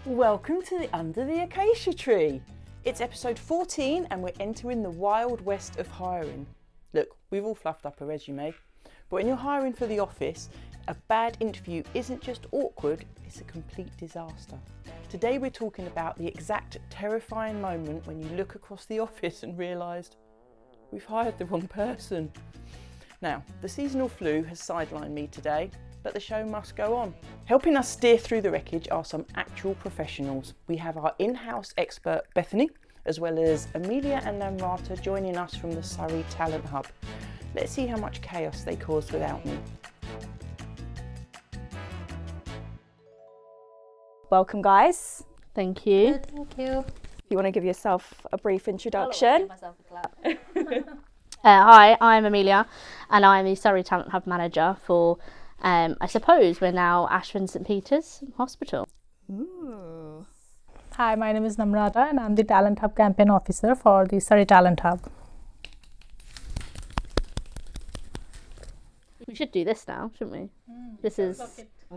Welcome to the Under the Acacia Tree. It's episode 14 and we're entering the wild west of hiring. Look, we've all fluffed up a resume, but when you're hiring for the office, a bad interview isn't just awkward, it's a complete disaster. Today we're talking about the exact terrifying moment when you look across the office and realised we've hired the wrong person. Now, the seasonal flu has sidelined me today, but the show must go on. Helping us steer through the wreckage are some actual professionals. We have our in-house expert Bethany, as well as Amelia and Namrata joining us from the Surrey Talent Hub. Let's see how much chaos they caused without me. Welcome, guys. Thank you. Good, thank you. If you want to give yourself a brief introduction. Hi, I'm Amelia and I'm the Surrey Talent Hub manager for, I suppose we're now Ashford St Peter's Hospital. Ooh. Hi, my name is Namrata and I'm the Talent Hub campaign officer for the Surrey Talent Hub. We should do this now, shouldn't we? This is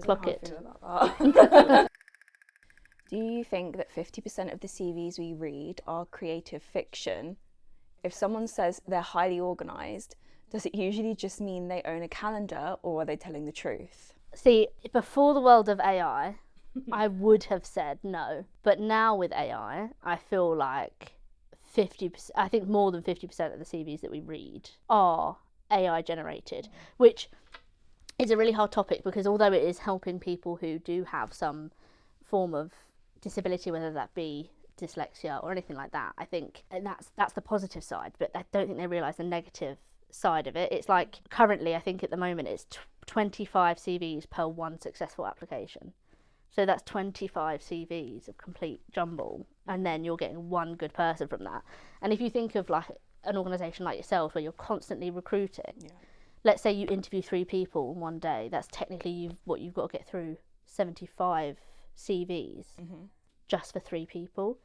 clock it. Do you think that 50% of the CVs we read are creative fiction? If someone says they're highly organised, does it usually just mean they own a calendar, or are they telling the truth? See, before the world of AI, I would have said no. But now with AI, I feel like 50%, I think more than 50% of the CVs that we read are AI generated, which is a really hard topic because although it is helping people who do have some form of disability, whether that be dyslexia or anything like that, I think that's the positive side, but I don't think they realise the negative side of it. It's like currently, I think at the moment it's 25 CVs per one successful application. So that's 25 CVs of complete jumble, and then you're getting one good person from that. And if you think of like an organisation like yourself where you're constantly recruiting, let's say you interview 3 people in one day, that's technically you've got to get through 75 CVs just for 3 people.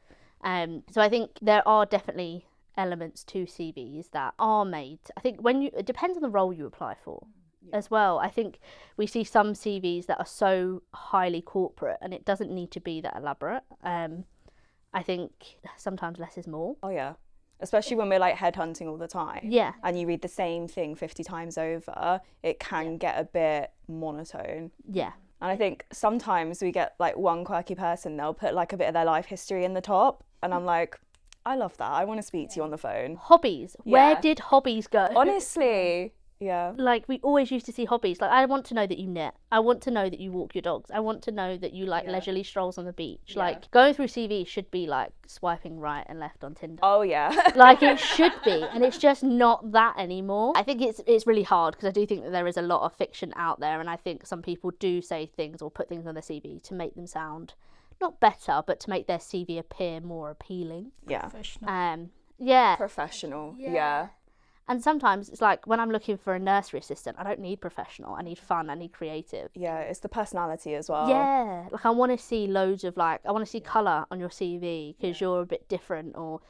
So I think there are definitely elements to CVs that are made. I think it depends on the role you apply for as well. I think we see some CVs that are so highly corporate and it doesn't need to be that elaborate. I think sometimes less is more. Oh yeah, especially when we're like headhunting all the time. Yeah. And you read the same thing 50 times over, it can get a bit monotone. Yeah. And I think sometimes we get like one quirky person, they'll put like a bit of their life history in the top. And I'm like, I love that. I want to speak to you on the phone. Hobbies. Yeah. Where did hobbies go? Honestly, yeah. Like we always used to see hobbies. Like I want to know that you knit. I want to know that you walk your dogs. I want to know that you like leisurely strolls on the beach. Like going through CV should be like swiping right and left on Tinder. Oh yeah. Like it should be, and it's just not that anymore. I think it's really hard because I do think that there is a lot of fiction out there, and I think some people do say things or put things on their CV to make them sound not better, but to make their CV appear more appealing. Yeah. Professional. Yeah. And sometimes it's like when I'm looking for a nursery assistant, I don't need professional. I need fun. I need creative. Yeah, it's the personality as well. Yeah, like I want to see loads of I want to see colour on your CV because you're a bit different. Or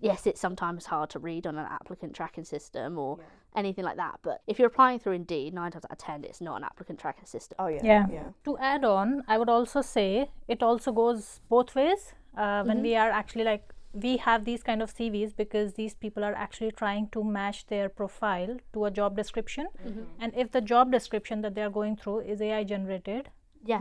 yes, it's sometimes hard to read on an applicant tracking system or anything like that. But if you're applying through Indeed, 9 times out of 10, it's not an applicant tracking system. Oh yeah. To add on, I would also say it also goes both ways. When we are actually we have these kind of CVs because these people are actually trying to match their profile to a job description. And if the job description that they are going through is AI generated,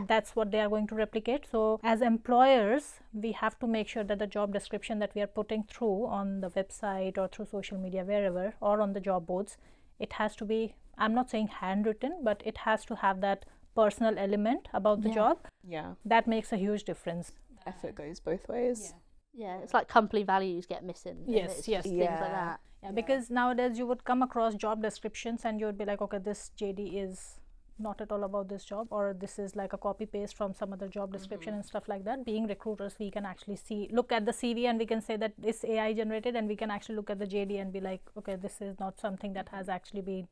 that's what they are going to replicate. So as employers, we have to make sure that the job description that we are putting through on the website or through social media, wherever, or on the job boards, it has to be, I'm not saying handwritten, but it has to have that personal element about the job. Yeah. That makes a huge difference. Effort goes both ways. Yeah, it's like company values get missing. Yes, Things yes. like that. Yeah, because nowadays you would come across job descriptions and you would be like, okay, this JD is not at all about this job, or this is like a copy paste from some other job description and stuff like that. Being recruiters, we can actually look at the CV and we can say that it's AI generated, and we can actually look at the JD and be like, okay, this is not something that has actually been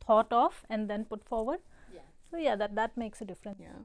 thought of and then put forward. So yeah, that makes a difference. Yeah.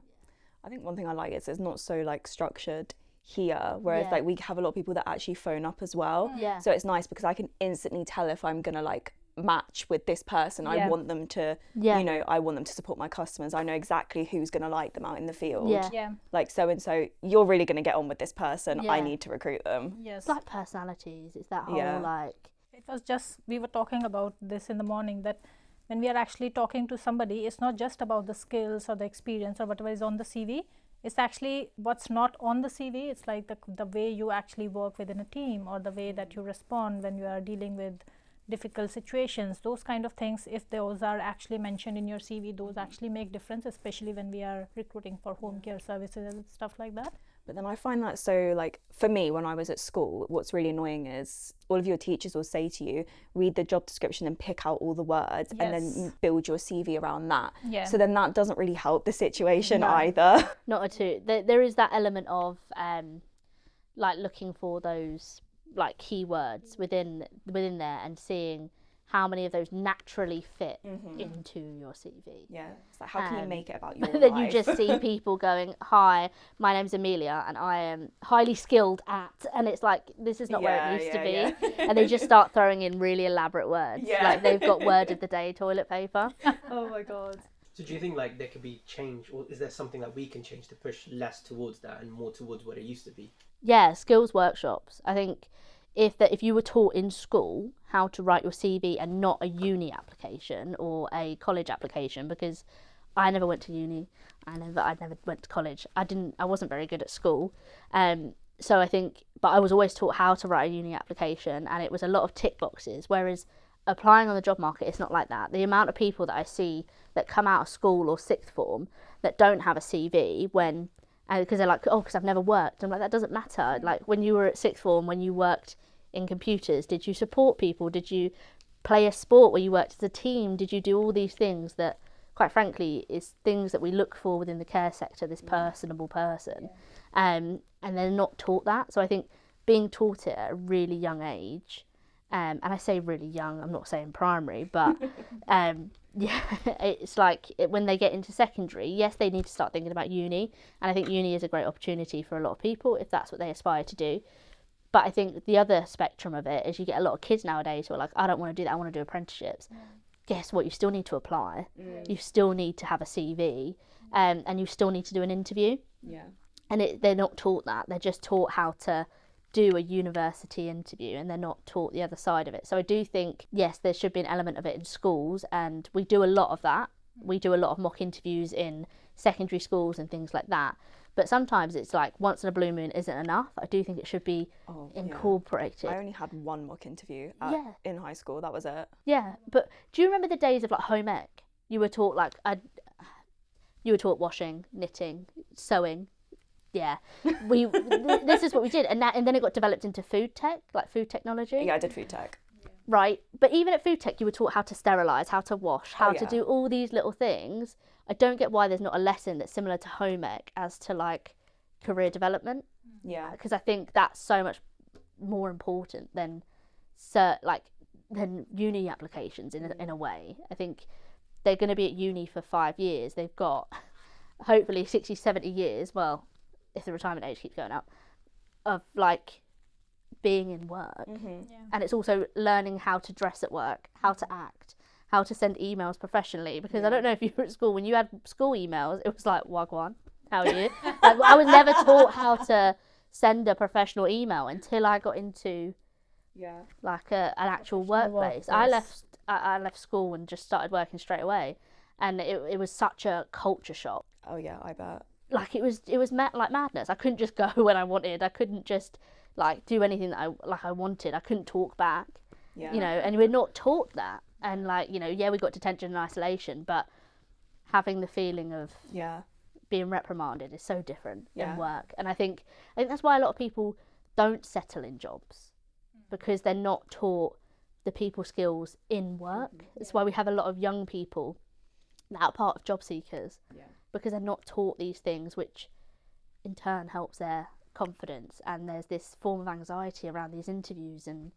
I think one thing I like is it's not so like structured here, whereas like we have a lot of people that actually phone up as well. Yeah. So it's nice because I can instantly tell if I'm gonna like match with this person. I Yeah. want them to, Yeah. you know, I want them to support my customers. I know exactly who's going to like them out in the field. Yeah. Yeah. Like so-and-so, you're really going to get on with this person. I Yeah. need to recruit them. Yes. It's like personalities. It's that whole Yeah. like. It was just, we were talking about this in the morning, that when we are actually talking to somebody, it's not just about the skills or the experience or whatever is on the CV. It's actually what's not on the CV. It's like the way you actually work within a team, or the way that you respond when you are dealing with difficult situations. Those kind of things, if those are actually mentioned in your CV, those actually make difference, especially when we are recruiting for home care services and stuff like that. But then I find that so, like, for me, when I was at school, what's really annoying is all of your teachers will say to you, read the job description and pick out all the words, and then Yes. you build your CV around that. Yeah. So then that doesn't really help the situation No. either. Not at all. There is that element of like looking for those like keywords within there and seeing how many of those naturally fit into your CV. Yeah. It's like, how can you make it about your Then life? you just see people going, "Hi, my name's Amelia, and I am highly skilled at," and it's like, this is not where it needs to be, and they just start throwing in really elaborate words, Yeah. like they've got word of the day toilet paper. Oh my God. So do you think like there could be change, or is there something that we can change to push less towards that and more towards what it used to be? Yeah, skills workshops. I think if you were taught in school how to write your CV and not a uni application or a college application, because I never went to uni, I never went to college. I wasn't very good at school, so I think, but I was always taught how to write a uni application, and it was a lot of tick boxes. Whereas applying on the job market, it's not like that. The amount of people that I see that come out of school or sixth form that don't have a CV when because they're like, oh, because I've never worked. I'm like, that doesn't matter. Like, when you were at sixth form, when you worked in computers, did you support people? Did you play a sport where you worked as a team? Did you do all these things that, quite frankly, is things that we look for within the care sector, this personable person. And they're not taught that. So I think being taught it at a really young age, and I say really young, I'm not saying primary, but yeah, it's like when they get into secondary, yes, they need to start thinking about uni, and I think uni is a great opportunity for a lot of people if that's what they aspire to do. But I think the other spectrum of it is you get a lot of kids nowadays who are like, I don't want to do that, I want to do apprenticeships. Guess what? You still need to apply. You still need to have a CV, and you still need to do an interview. Yeah. And they're not taught that. They're just taught how to do a university interview, and they're not taught the other side of it. So I do think, yes, there should be an element of it in schools, and we do a lot of that. We do a lot of mock interviews in secondary schools and things like that. But sometimes it's like once in a blue moon isn't enough. I do think it should be incorporated. I only had one mock interview in high school. That was it. Yeah, but do you remember the days of like home ec? You were taught like you were taught washing, knitting, sewing. Yeah, this is what we did, and then it got developed into food tech, like food technology. Yeah, I did food tech. Right, but even at food tech, you were taught how to sterilise, how to wash, how to do all these little things. I don't get why there's not a lesson that's similar to home ec as to like career development. Yeah, because I think that's so much more important than than uni applications in a way. I think they're going to be at uni for 5 years. They've got hopefully 60, 70 years. Well, if the retirement age keeps going up, of like being in work. And it's also learning how to dress at work, how to act, how to send emails professionally, because I don't know if you were at school, when you had school emails, it was like, wagwan, how are you? Like, I was never taught how to send a professional email until I got into like an actual workplace. I left school and just started working straight away, and it was such a culture shock. Oh yeah, I bet. Like it was like madness. I couldn't just go when I wanted. I couldn't just like do anything that I wanted. I couldn't talk back. Yeah. You know, and we're not taught that. And like, you know, yeah, we got detention and isolation, but having the feeling of being reprimanded is so different in work. And I think that's why a lot of people don't settle in jobs, because they're not taught the people skills in work. That's why we have a lot of young people that are part of job seekers, because they're not taught these things, which in turn helps their confidence. And there's this form of anxiety around these interviews, and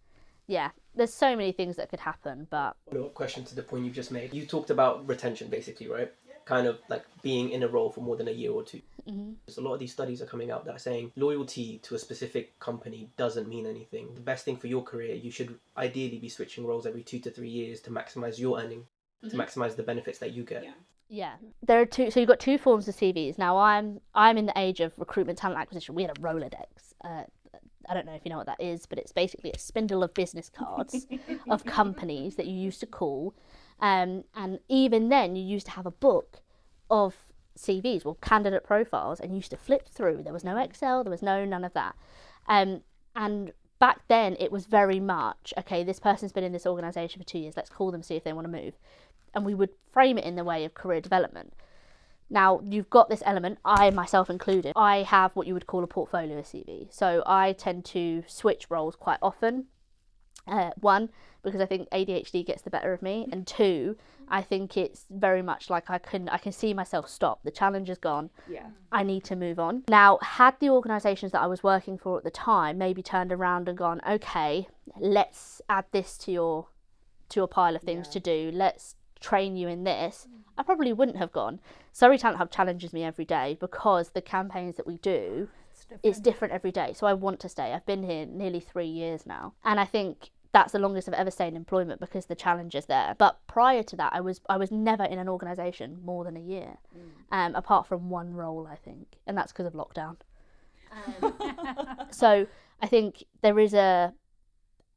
there's so many things that could happen. But Follow-up question to the point you've just made. You talked about retention, basically, right? Kind of like being in a role for more than a year or two. There's a lot of these studies are coming out that are saying loyalty to a specific company doesn't mean anything. The best thing for your career, you should ideally be switching roles every 2 to 3 years to maximize your earning, to maximize the benefits that you get. Yeah, there are two. So you've got two forms of CVs. Now I'm in the age of recruitment talent acquisition. We had a Rolodex. I don't know if you know what that is, but it's basically a spindle of business cards of companies that you used to call, and even then you used to have a book of CVs, well, candidate profiles, and you used to flip through. There was no Excel. There was none of that, and back then it was very much, okay, this person's been in this organisation for 2 years. Let's call them, see if they want to move. And we would frame it in the way of career development. Now, you've got this element, I myself included. I have what you would call a portfolio CV. So I tend to switch roles quite often. One, because I think ADHD gets the better of me. And two, I think it's very much like I can see myself stop. The challenge is gone. Yeah. I need to move on. Now, had the organisations that I was working for at the time maybe turned around and gone, okay, let's add this to your pile of things to do. Let's train you in this, I probably wouldn't have gone. Surrey Talent Hub challenges me every day because the campaigns that we do, it's different every day. So I want to stay. I've been here nearly 3 years now. And I think that's the longest I've ever stayed in employment because the challenge is there. But prior to that, I was never in an organisation more than a year, apart from one role, I think. And that's because of lockdown. So I think there is a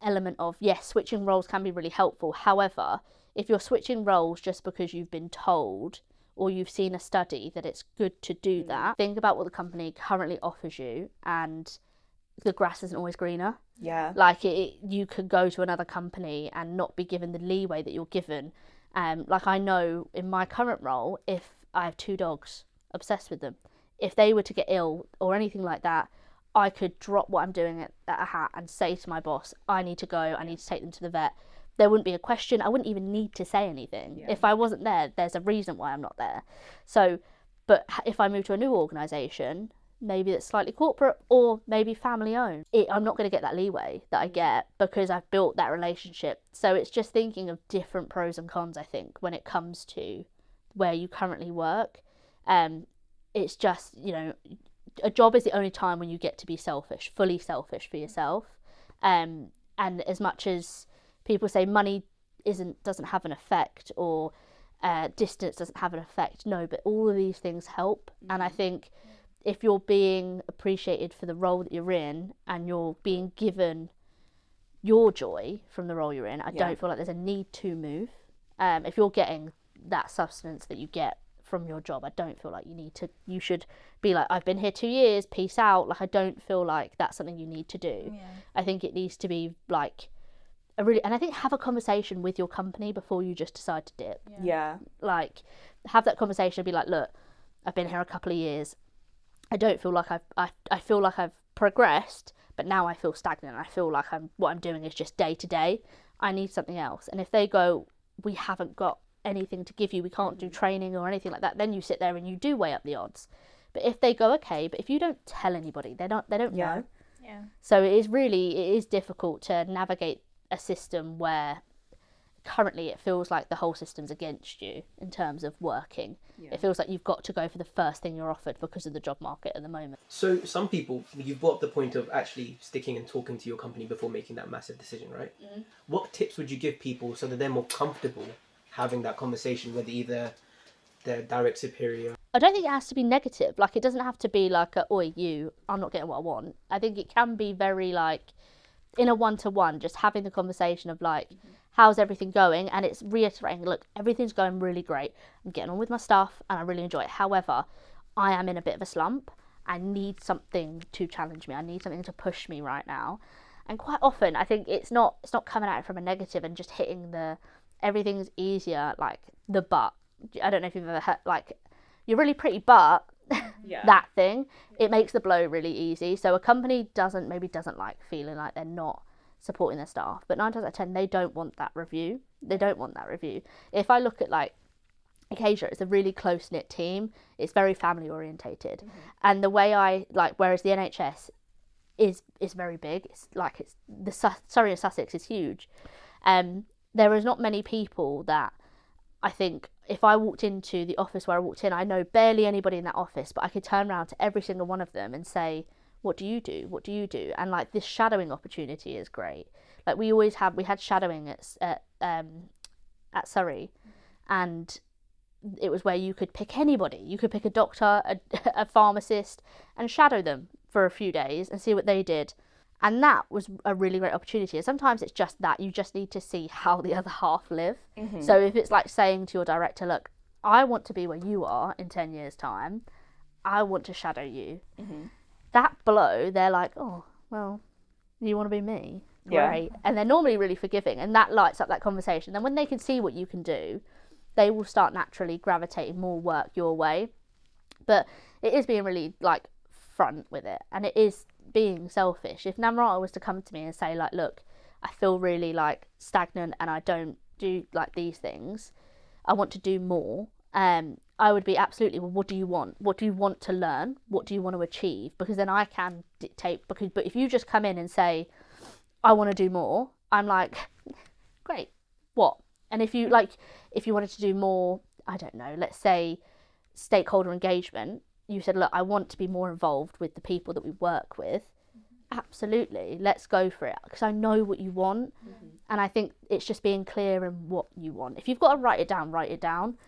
element of, yes, switching roles can be really helpful. However, if you're switching roles just because you've been told or you've seen a study that it's good to do that, think about what the company currently offers you, and the grass isn't always greener. Yeah. Like you could go to another company and not be given the leeway that you're given. Like I know in my current role, if I have 2 dogs, obsessed with them, if they were to get ill or anything like that, I could drop what I'm doing at a hat and say to my boss, I need to go, I need to take them to the vet. There wouldn't be a question. I wouldn't even need to say anything. Yeah. If I wasn't there, there's a reason why I'm not there. So, but if I move to a new organisation, maybe that's slightly corporate or maybe family owned, I'm not going to get that leeway that I get because I've built that relationship. So it's just thinking of different pros and cons, I think, when it comes to where you currently work. It's just, a job is the only time when you get to be selfish, fully selfish for yourself. And as much as people say money doesn't have an effect, or distance doesn't have an effect, no, but all of these things help. And I think if you're being appreciated for the role that you're in and you're being given your joy from the role you're in, I don't feel like there's a need to move. If you're getting that substance that you get from your job, I don't feel like you should be like, I've been here 2 years, peace out. Like, I don't feel like that's something you need to do. I think it needs to be like and I think have a conversation with your company before you just decide to dip. Like, have that conversation and be like, look, I've been here a couple of years, I don't feel like I feel like I've progressed, but now I feel stagnant. I feel like what I'm doing is just day to day. I need something else. And if they go, we haven't got anything to give you, we can't do training or anything like that, then you sit there and you do weigh up the odds. But if they go, okay, but if you don't tell anybody, they don't know. So it is difficult to navigate a system where currently it feels like the whole system's against you in terms of working. It feels like you've got to go for the first thing you're offered because of the job market at the moment. So some people, you've brought up the point of actually sticking and talking to your company before making that massive decision, right? What tips would you give people so that they're more comfortable having that conversation with either their direct superior? I don't think it has to be negative. Like, it doesn't have to be like oi, I'm not getting what I want. I think it can be very like, in a one-to-one, just having the conversation of like, how's everything going? And it's reiterating, look, everything's going really great. I'm getting on with my stuff and I really enjoy it. However, I am in a bit of a slump. I need something to challenge me. I need something to push me right now. And quite often, I think it's not coming at it from a negative and just hitting everything's easier, like the but. I don't know if you've ever heard, like, you're really pretty, but that thing, it makes the blow really easy. So a company doesn't like feeling like they're not supporting their staff, but 9 times out of 10 they don't want that review. If I look at like Acacia, it's a really close-knit team. It's very family orientated, and the way I like, whereas the NHS is very big, it's like Surrey and Sussex is huge. There is not many people that I think if I walked into the office where I walked in, I know barely anybody in that office, but I could turn around to every single one of them and say, what do you do? What do you do? And like this shadowing opportunity is great. Like we had shadowing at Surrey, and it was where you could pick anybody. You could pick a doctor, a pharmacist, and shadow them for a few days and see what they did. And that was a really great opportunity. And sometimes it's just that you just need to see how the other half live. So if it's like saying to your director, look, I want to be where you are in 10 years' time. I want to shadow you. That blow, they're like, oh, well, you want to be me? Yeah. Great. And they're normally really forgiving, and that lights up that conversation. Then when they can see what you can do, they will start naturally gravitating more work your way. But it is being really like front with it, and it is being selfish. If Namrata was to come to me and say like, look, I feel really like stagnant and I don't do like these things, I want to do more, I would be absolutely, well, what do you want? What do you want to learn? What do you want to achieve? Because then I can dictate, but if you just come in and say, I want to do more, I'm like, great, what? And if you wanted to do more, I don't know, let's say stakeholder engagement, you said, look, I want to be more involved with the people that we work with. Absolutely, let's go for it, because I know what you want. And I think it's just being clear in what you want. If you've got to write it down, write it down.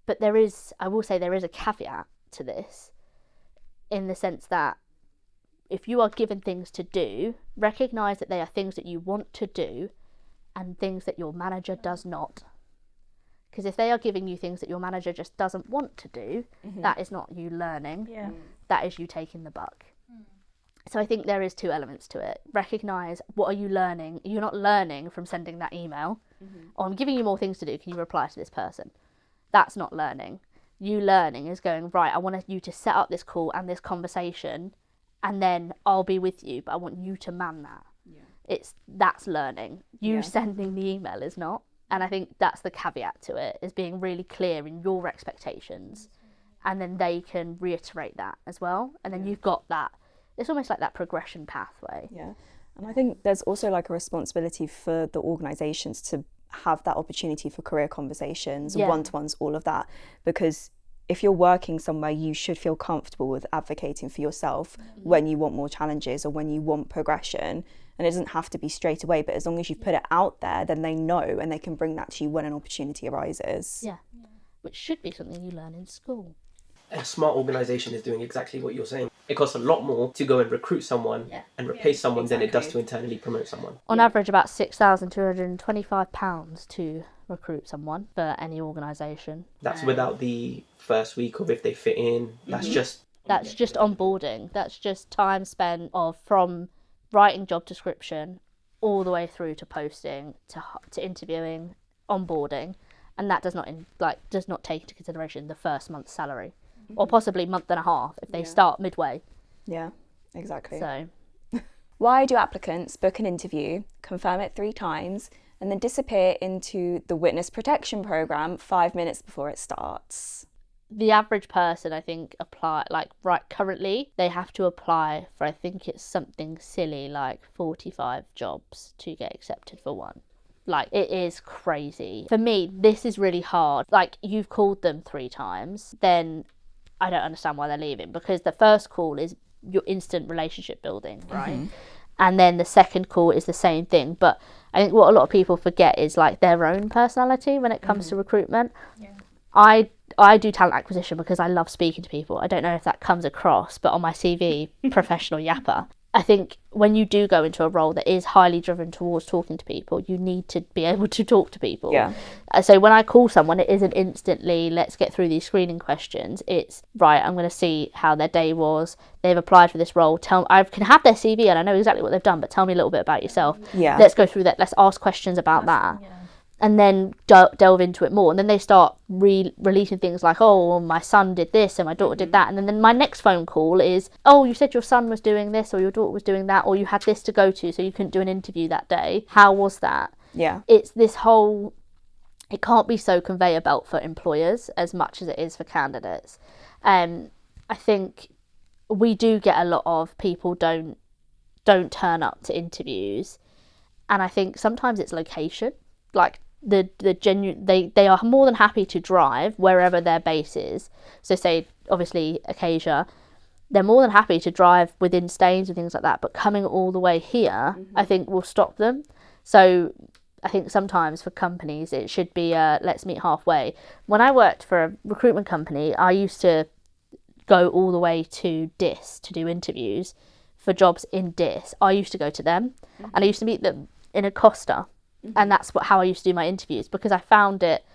But I will say there is a caveat to this, in the sense that if you are given things to do, recognise that they are things that you want to do and things that your manager does not. Because if they are giving you things that your manager just doesn't want to do, that is not you learning. That is you taking the buck. So I think there is two elements to it. Recognise, what are you learning? You're not learning from sending that email. Or I'm giving you more things to do, can you reply to this person? That's not learning. You learning is going, right, I want you to set up this call and this conversation, and then I'll be with you, but I want you to man that. That's learning. You sending the email is not. And I think that's the caveat to it, is being really clear in your expectations, and then they can reiterate that as well. And then you've got that, it's almost like that progression pathway. Yeah. And I think there's also like a responsibility for the organisations to have that opportunity for career conversations, one-to-ones, all of that. Because if you're working somewhere, you should feel comfortable with advocating for yourself when you want more challenges or when you want progression. And it doesn't have to be straight away, but as long as you've put it out there, then they know and they can bring that to you when an opportunity arises. Which should be something you learn in school. A smart organisation is doing exactly what you're saying. It costs a lot more to go and recruit someone and replace someone than it does to internally promote someone. On average, about £6,225 to recruit someone for any organisation. That's without the first week of if they fit in. That's just onboarding. That's just time spent from writing job description all the way through to posting to interviewing, onboarding, and that does not take into consideration the first month's salary, or possibly month and a half if they start midway. Yeah, exactly. So why do applicants book an interview, confirm it 3 times, and then disappear into the witness protection program 5 minutes before it starts? The average person, I think, currently they have to apply for, I think it's something silly like 45 jobs to get accepted for one. Like, it is crazy. For me, this is really hard. Like, you've called them 3 times, then I don't understand why they're leaving, because the first call is your instant relationship building, right? And then the second call is the same thing. But I think what a lot of people forget is like their own personality when it comes to recruitment. I do talent acquisition because I love speaking to people. I don't know if that comes across, but on my CV, professional yapper. I think when you do go into a role that is highly driven towards talking to people, you need to be able to talk to people. So when I call someone, it isn't instantly, let's get through these screening questions. It's, right, I'm going to see how their day was. They've applied for this role. I can have their CV and I know exactly what they've done, but tell me a little bit about yourself. Let's go through that. Let's ask questions about that. And then delve into it more. And then they start releasing things like, oh, well, my son did this and my daughter did that. And then my next phone call is, oh, you said your son was doing this or your daughter was doing that, or you had this to go to, so you couldn't do an interview that day. How was that? It's this whole, it can't be so conveyor belt for employers as much as it is for candidates. I think we do get a lot of people don't turn up to interviews. And I think sometimes it's location. Like, they are more than happy to drive wherever their base is. So say obviously Acacia, they're more than happy to drive within Staines and things like that, but coming all the way here, I think will stop them. So I think sometimes for companies it should be let's meet halfway. When I worked for a recruitment company, I used to go all the way to Dis to do interviews for jobs in Dis. I used to go to them and I used to meet them in a Costa, and that's how I used to do my interviews, because I found it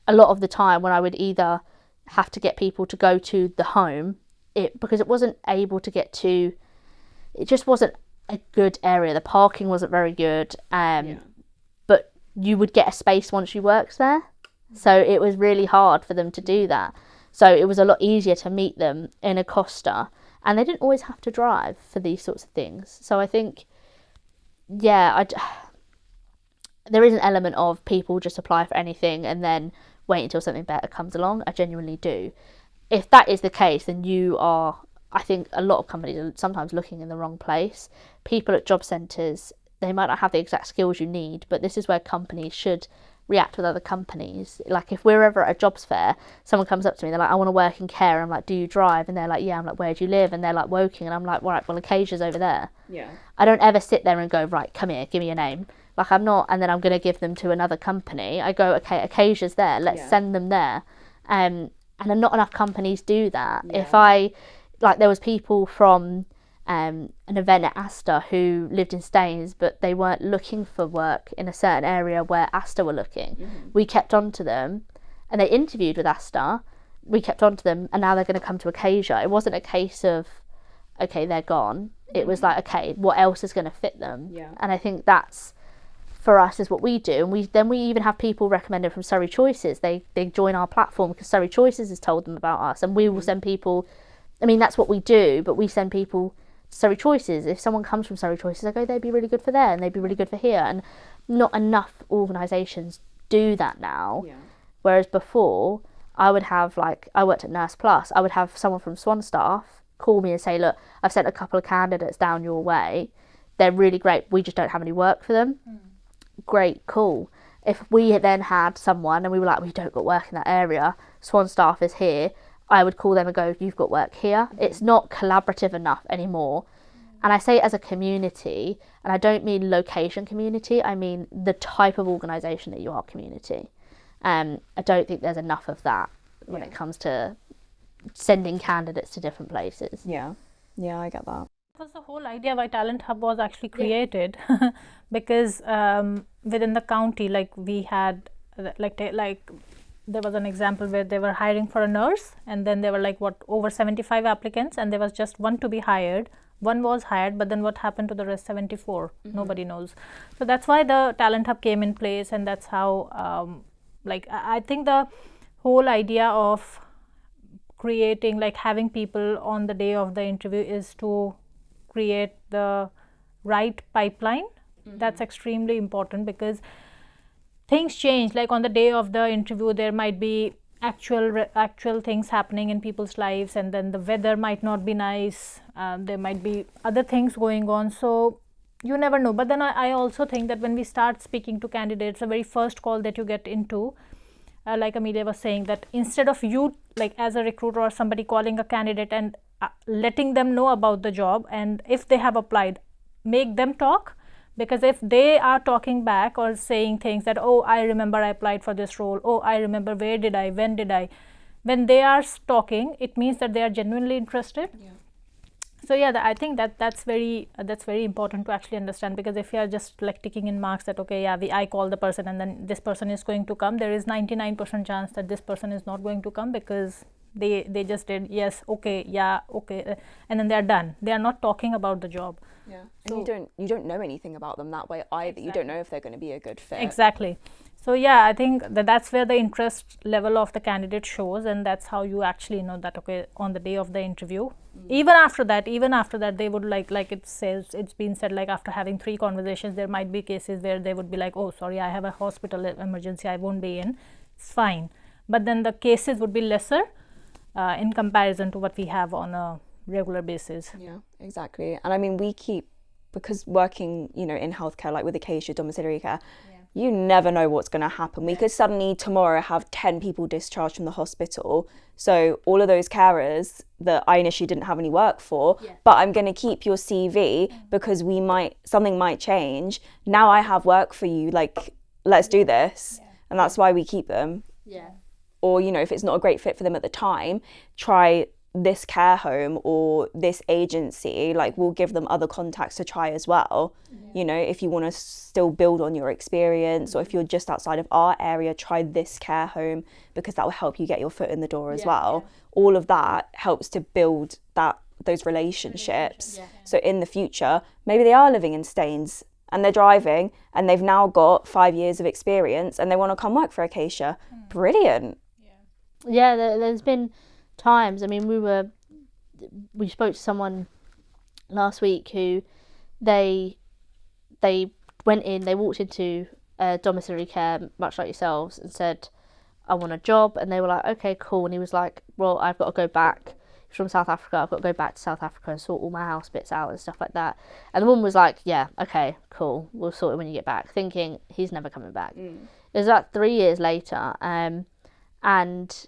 a lot of the time when I would either have to get people to go to the home, because it wasn't able to get to, it just wasn't a good area. The parking wasn't very good, but you would get a space once you worked there. So it was really hard for them to do that. So it was a lot easier to meet them in a Costa, and they didn't always have to drive for these sorts of things. So I think, there is an element of people just apply for anything and then wait until something better comes along. I genuinely do. If that is the case, then I think a lot of companies are sometimes looking in the wrong place. People at job centres, they might not have the exact skills you need, but this is where companies should react with other companies. Like if we're ever at a jobs fair, someone comes up to me, they're like, I want to work in care. I'm like, do you drive? And they're like, yeah. I'm like, where do you live? And they're like, Woking. And I'm like, right, well, Acacia's over there. Yeah. I don't ever sit there and go, right, come here, give me your name. Like I'm not, and then I'm going to give them to another company. I go, okay, Acacia's there, let's send them there. And not enough companies do that. Yeah. There was people from an event at Asda who lived in Staines, but they weren't looking for work in a certain area where Asda were looking. We kept on to them, and they interviewed with Asda. We kept on to them, and now they're going to come to Acacia. It wasn't a case of, okay, they're gone. It was like, okay, what else is going to fit them? Yeah. And I think that's, for us, is what we do. And we even have people recommended from Surrey Choices. They join our platform because Surrey Choices has told them about us, and we will send people. I mean, that's what we do, but we send people to Surrey Choices. If someone comes from Surrey Choices, I go, they'd be really good for there, and they'd be really good for here. And not enough organisations do that now. Yeah. Whereas before, I would have, I worked at Nurse Plus, I would have someone from Swan Staff call me and say, look, I've sent a couple of candidates down your way. They're really great. We just don't have any work for them. Great, cool. If we then had someone and we were like, we don't got work in that area, Swan Staff is here, I would call them and go, you've got work here. It's not collaborative enough anymore. And I say it as a community, and I don't mean location community, I mean the type of organisation that you are community. I don't think there's enough of that when it comes to sending candidates to different places. Yeah, I get that. Because the whole idea why Talent Hub was actually created, because within the county, we had there was an example where they were hiring for a nurse, and then there were over 75 applicants, and there was just one to be hired. One was hired, but then what happened to the rest 74? Nobody knows. So that's why the Talent Hub came in place, and that's how I think the whole idea of creating, having people on the day of the interview is to create the right pipeline. That's extremely important, because things change. On the day of the interview, there might be actual things happening in people's lives, and then the weather might not be nice. There might be other things going on, so you never know. But then I also think that when we start speaking to candidates, the very first call that you get into, like Amelia was saying, that instead of you, as a recruiter or somebody, calling a candidate and letting them know about the job, and if they have applied, make them talk. Because if they are talking back or saying things that, oh, I remember I applied for this role, oh, I remember when did I, when they are talking, it means that they are genuinely interested. Yeah. So I think that's very important to actually understand, because if you are just ticking in marks that, okay, I call the person and then this person is going to come, there is 99% chance that this person is not going to come, because they just did yes, okay, yeah, okay, and then they are done. They are not talking about the job. Yeah, and you don't know anything about them that way either. Exactly. You don't know if they're going to be a good fit. Exactly. So I think that's where the interest level of the candidate shows, and that's how you actually know that, okay, on the day of the interview. Even after that, they would like it's been said, after having 3 conversations, there might be cases where they would be like, oh, sorry, I have a hospital emergency, I won't be in. It's fine. But then the cases would be lesser in comparison to what we have on a regular basis. Yeah, exactly. And I mean, we keep, because working, in healthcare, with Acacia domiciliary care, you never know what's going to happen. We could suddenly tomorrow have 10 people discharged from the hospital. So all of those carers that I initially didn't have any work for, but I'm going to keep your CV because something might change. Now I have work for you, like, let's do this. And that's why we keep them. Yeah. Or, you know, if it's not a great fit for them at the time, try this care home or this agency. Like, we'll give them other contacts to try as well. You know, if you want to still build on your experience, or if you're just outside of our area, try this care home, because that will help you get your foot in the door as well. All of that helps to build those relationships. So in the future, maybe they are living in Staines and they're driving and they've now got 5 years of experience and they want to come work for Acacia. Brilliant. Yeah, there's been times, I mean, we spoke to someone last week who they went in, they walked into domiciliary care, much like yourselves, and said, I want a job. And they were like, okay, cool. And he was like, well, I've got to go back. He's from South Africa. I've got to go back to South Africa and sort all my house bits out and stuff like that. And the woman was like, yeah, okay, cool. We'll sort it when you get back. Thinking he's never coming back. It was about 3 years later. And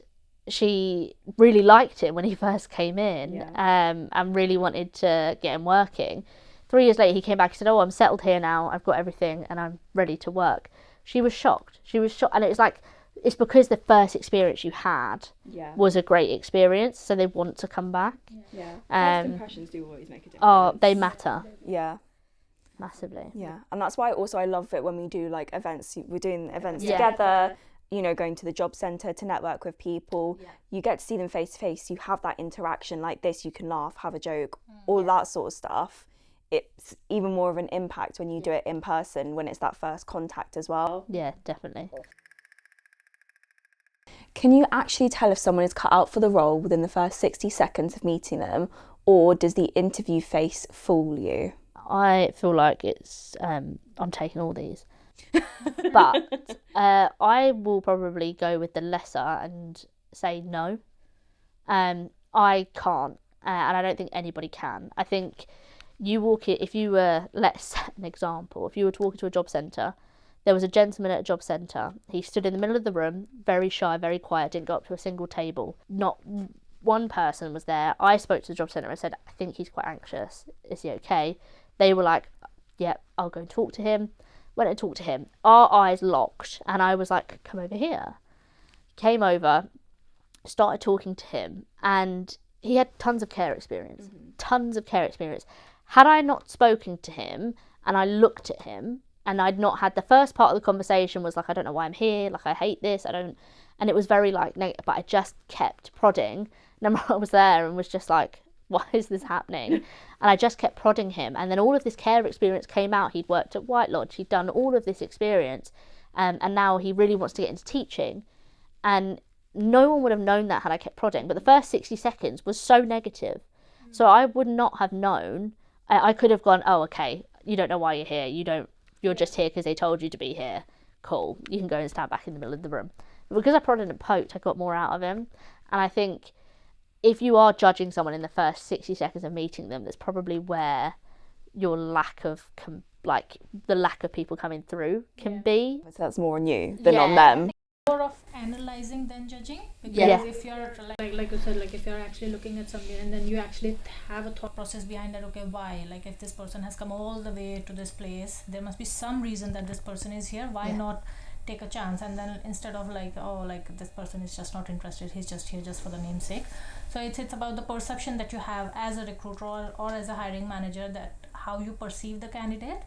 she really liked him when he first came in, and really wanted to get him working. 3 years later, he came back. He said, oh, I'm settled here now. I've got everything and I'm ready to work. She was shocked. And it was like, it's because the first experience you had was a great experience, so they want to come back. First impressions do always make a difference. Oh, they matter. Yeah. Massively. Yeah. And that's why also I love it when we do like events. We're doing events together, you know, going to the job centre to network with people. You get to see them face to face. You have that interaction like this. You can laugh, have a joke, all that sort of stuff. It's even more of an impact when you do it in person, when it's that first contact as well. Yeah, definitely. Can you actually tell if someone is cut out for the role within the first 60 seconds of meeting them, or does the interview face fool you? I feel like it's, I'm taking all these. But I will probably go with the lesser and say no. I can't, and I don't think anybody can. I think if you were, let's set an example, if you were to walk into a job centre, there was a gentleman at a job centre, he stood in the middle of the room, very shy, very quiet, didn't go up to a single table. Not one person was there. I spoke to the job centre and said, I think he's quite anxious. Is he okay? They were like, yeah, I'll go and talk to him. Went and talked to him. Our eyes locked, and I was like, come over here. Came over, started talking to him, and he had tons of care experience. Tons of care experience. Had I not spoken to him and I looked at him and I'd not had the first part of the conversation was like, I don't know why I'm here, like I hate this, and it was very like negative, but I just kept prodding. And I was there and was just like, why is this happening? And I just kept prodding him, and then all of this care experience came out. He'd worked at White Lodge, he'd done all of this experience, and now he really wants to get into teaching. And no one would have known that had I kept prodding, but the first 60 seconds was so negative. So I would not have known. I could have gone, oh, okay, you don't know why you're here. You're just here because they told you to be here. Cool, you can go and stand back in the middle of the room. But because I prodded and poked, I got more out of him. And I think if you are judging someone in the first 60 seconds of meeting them, that's probably where your lack of the lack of people coming through can be. So that's more on you than on them. More of analyzing than judging, because if you're like you said, like if you're actually looking at somebody and then you actually have a thought process behind that, okay, why, like if this person has come all the way to this place, there must be some reason that this person is here. Why not take a chance? And then instead of like, oh, like this person is just not interested, he's just here just for the name's sake. So it's about the perception that you have as a recruiter or as a hiring manager, that how you perceive the candidate.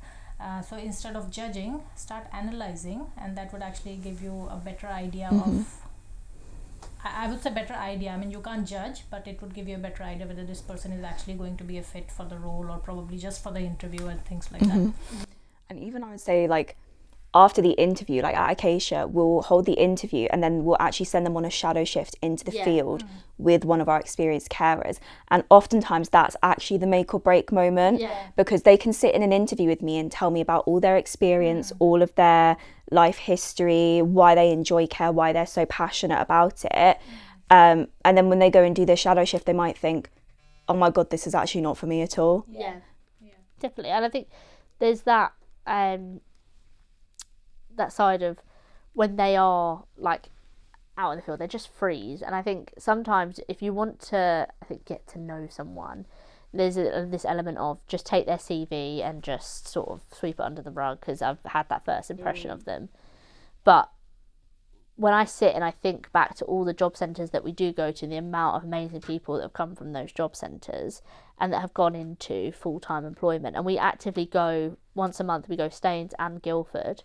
So instead of judging, start analyzing, and that would actually give you a better idea of, I would say better idea. I mean, you can't judge, but it would give you a better idea whether this person is actually going to be a fit for the role or probably just for the interview and things like that. And even I would say, like, after the interview, like at Acacia, we'll hold the interview and then we'll actually send them on a shadow shift into the field with one of our experienced carers. And oftentimes that's actually the make or break moment, because they can sit in an interview with me and tell me about all their experience, all of their life history, why they enjoy care, why they're so passionate about it. And then when they go and do their shadow shift, they might think, oh my God, this is actually not for me at all. Yeah. Definitely. And I think there's that that side of when they are like out in the field, they just freeze. And I think sometimes if you want to, I think, get to know someone, there's this element of just take their CV and just sort of sweep it under the rug because I've had that first impression of them. But when I sit and I think back to all the job centres that we do go to, the amount of amazing people that have come from those job centres and that have gone into full-time employment, and we actively go once a month, we go Staines and Guildford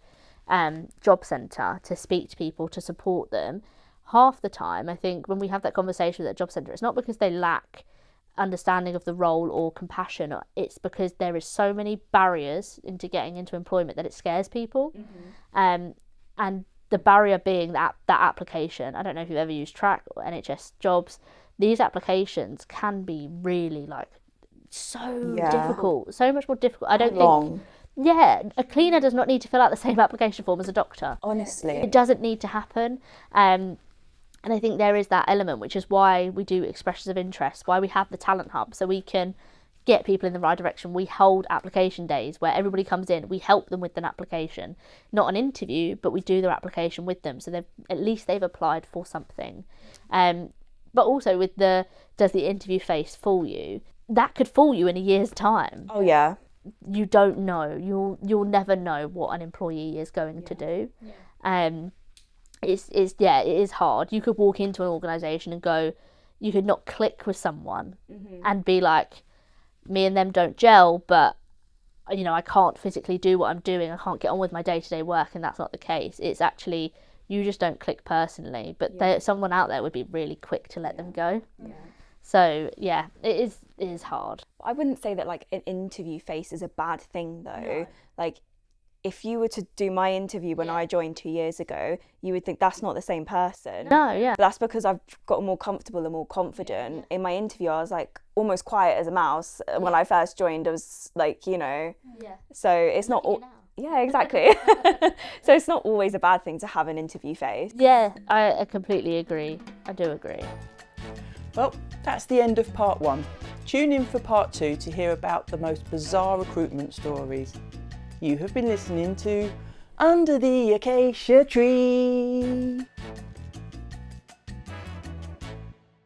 job centre to speak to people, to support them. Half the time, I think when we have that conversation with that job centre, it's not because they lack understanding of the role or compassion, it's because there is so many barriers into getting into employment that it scares people. And the barrier being that application. I don't know if you've ever used Track or NHS Jobs. These applications can be really like so difficult, so much more difficult. I don't think. Yeah, a cleaner does not need to fill out the same application form as a doctor. Honestly, it doesn't need to happen. And I think there is that element, which is why we do expressions of interest, why we have the talent hub, so we can get people in the right direction. We hold application days where everybody comes in, we help them with an application, not an interview, but we do their application with them, so at least they've applied for something. But also with does the interview face fool you? That could fool you in a year's time. Oh yeah. You don't know. You'll never know what an employee is going to do. It is hard. You could walk into an organisation and go, you could not click with someone and be like, me and them don't gel, but I can't physically do what I'm doing. I can't get on with my day-to-day work, and that's not the case. It's actually you just don't click personally, but someone out there would be really quick to let them go. So yeah, it is hard. I wouldn't say that like an interview face is a bad thing though. No. Like if you were to do my interview when I joined 2 years ago, you would think that's not the same person. No, yeah. But that's because I've gotten more comfortable and more confident. In my interview, I was like almost quiet as a mouse. When I first joined, I was like, so it's not all. Yeah, exactly. So it's not always a bad thing to have an interview face. Yeah, I completely agree. I do agree. Well, that's the end of part 1. Tune in for part 2 to hear about the most bizarre recruitment stories. You have been listening to Under the Acacia Tree.